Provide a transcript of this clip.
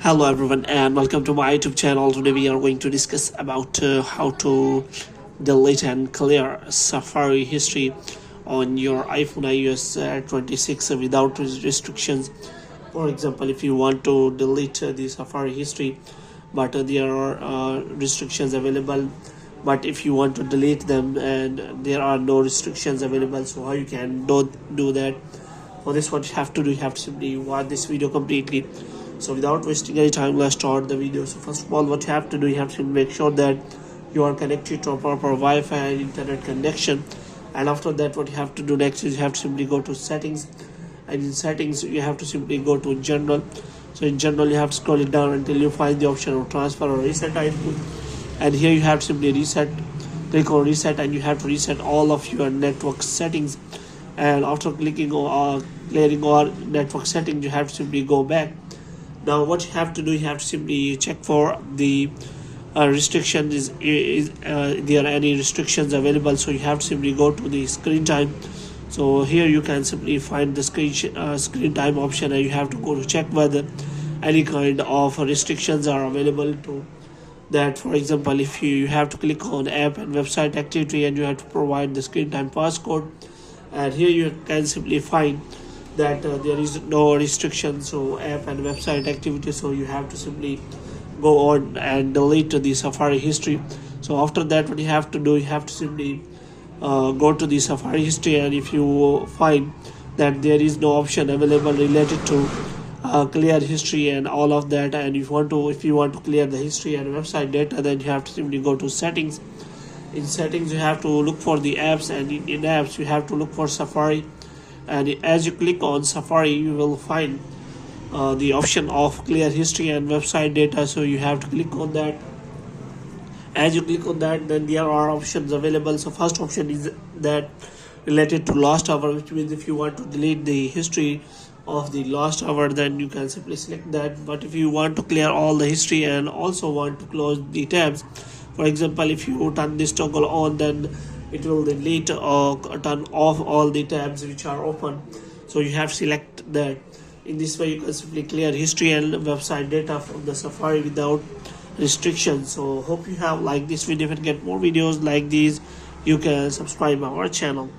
Hello everyone and welcome to my YouTube channel. Today we are going to discuss about how to delete and clear Safari history on your iPhone iOS 26 without restrictions. For example, if you want to delete the Safari history but there are restrictions available, but if you want to delete them and there are no restrictions available, so how you can do that? For this, what you have to do, you have to simply watch this video completely. So without wasting any time, let's start the video. So first of all, what you have to do, you have to make sure that you are connected to a proper Wi-Fi and internet connection. And after that, what you have to do next is you have to simply go to settings, and in settings you have to simply go to general. So in general, you have to scroll it down until you find the option of transfer or reset iPhone, and here you have to simply click on reset, and you have to reset all of your network settings. And after clicking on clearing all network settings, you have to simply go back. Now what you have to do, you have to simply check for the restrictions. Is there any restrictions available? So you have to simply go to the screen time. So here you can simply find the screen time option, and you have to go to check whether any kind of restrictions are available to that. For example, if you have to click on app and website activity, and you have to provide the screen time passcode, and here you can simply find that there is no restriction, so app and website activity. So you have to simply go on and delete the Safari history. So after that, what you have to do, you have to simply go to the Safari history, and if you find that there is no option available related to clear history and all of that, and if you want to clear the history and website data, then you have to simply go to settings. In settings, you have to look for the apps, and in apps you have to look for Safari, and as you click on Safari, you will find the option of clear history and website data. So you have to click on that. As you click on that, then there are options available. So first option is that related to last hour, which means if you want to delete the history of the last hour, then you can simply select that. But if you want to clear all the history and also want to close the tabs, for example, if you turn this toggle on, then it will delete or turn off all the tabs which are open. So you have to select that. In this way, you can simply clear history and website data from the Safari without restrictions. So hope you have liked this video. If you get more videos like these, you can subscribe our channel.